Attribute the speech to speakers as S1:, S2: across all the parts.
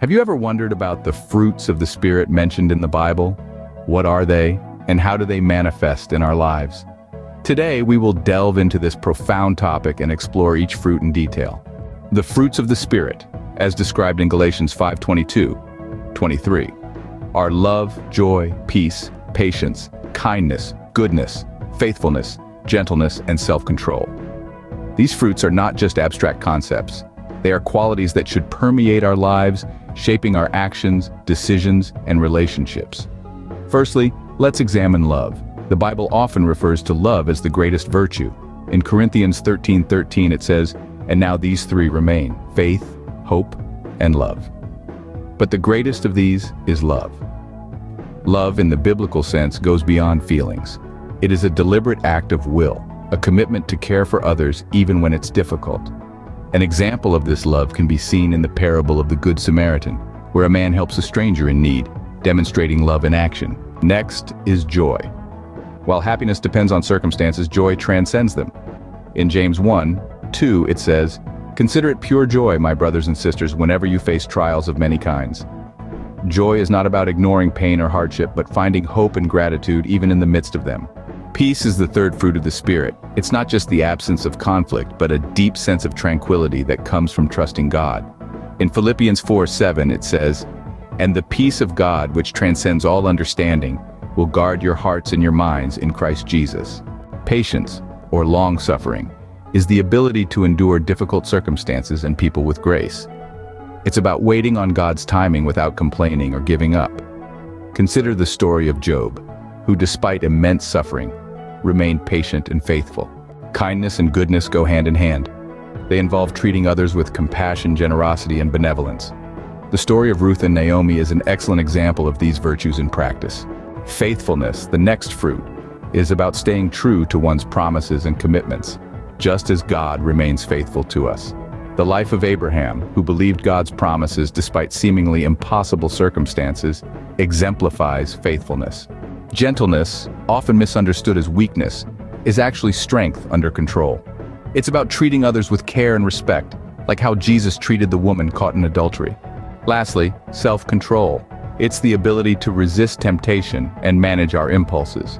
S1: Have you ever wondered about the fruits of the Spirit mentioned in the Bible? What are they, and how do they manifest in our lives? Today, we will delve into this profound topic and explore each fruit in detail. The fruits of the Spirit, as described in Galatians 5:22-23, are love, joy, peace, patience, kindness, goodness, faithfulness, gentleness, and self-control. These fruits are not just abstract concepts. They are qualities that should permeate our lives, shaping our actions, decisions, and relationships. Firstly, let's examine love. The Bible often refers to love as the greatest virtue. In Corinthians 13:13 it says, "And now these three remain, faith, hope, and love." But the greatest of these is love. Love in the biblical sense goes beyond feelings. It is a deliberate act of will, a commitment to care for others even when it's difficult. An example of this love can be seen in the parable of the Good Samaritan, where a man helps a stranger in need, demonstrating love in action. Next is joy. While happiness depends on circumstances, joy transcends them. In James 1:2 it says, "Consider it pure joy, my brothers and sisters, whenever you face trials of many kinds." Joy is not about ignoring pain or hardship, but finding hope and gratitude even in the midst of them. Peace is the third fruit of the Spirit. It's not just the absence of conflict, but a deep sense of tranquility that comes from trusting God. In Philippians 4:7 it says, "And the peace of God, which transcends all understanding, will guard your hearts and your minds in Christ Jesus." Patience, or long-suffering, is the ability to endure difficult circumstances and people with grace. It's about waiting on God's timing without complaining or giving up. Consider the story of Job, who despite immense suffering, remained patient and faithful. Kindness and goodness go hand in hand. They involve treating others with compassion, generosity, and benevolence. The story of Ruth and Naomi is an excellent example of these virtues in practice. Faithfulness, the next fruit, is about staying true to one's promises and commitments, just as God remains faithful to us. The life of Abraham, who believed God's promises despite seemingly impossible circumstances, exemplifies faithfulness. Gentleness, often misunderstood as weakness, is actually strength under control. It's about treating others with care and respect, like how Jesus treated the woman caught in adultery. Lastly, self-control. It's the ability to resist temptation and manage our impulses.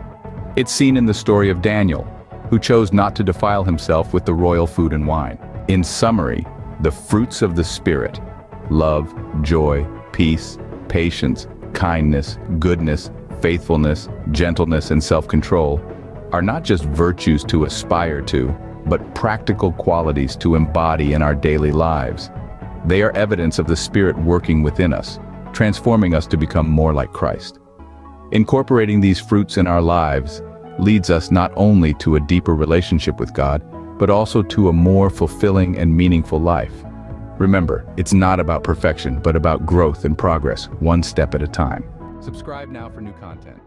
S1: It's seen in the story of Daniel, who chose not to defile himself with the royal food and wine. In summary, the fruits of the Spirit, love, joy, peace, patience, kindness, goodness, faithfulness, gentleness, and self-control, are not just virtues to aspire to, but practical qualities to embody in our daily lives. They are evidence of the Spirit working within us, transforming us to become more like Christ. Incorporating these fruits in our lives leads us not only to a deeper relationship with God, but also to a more fulfilling and meaningful life. Remember, it's not about perfection, but about growth and progress, one step at a time. Subscribe now for new content.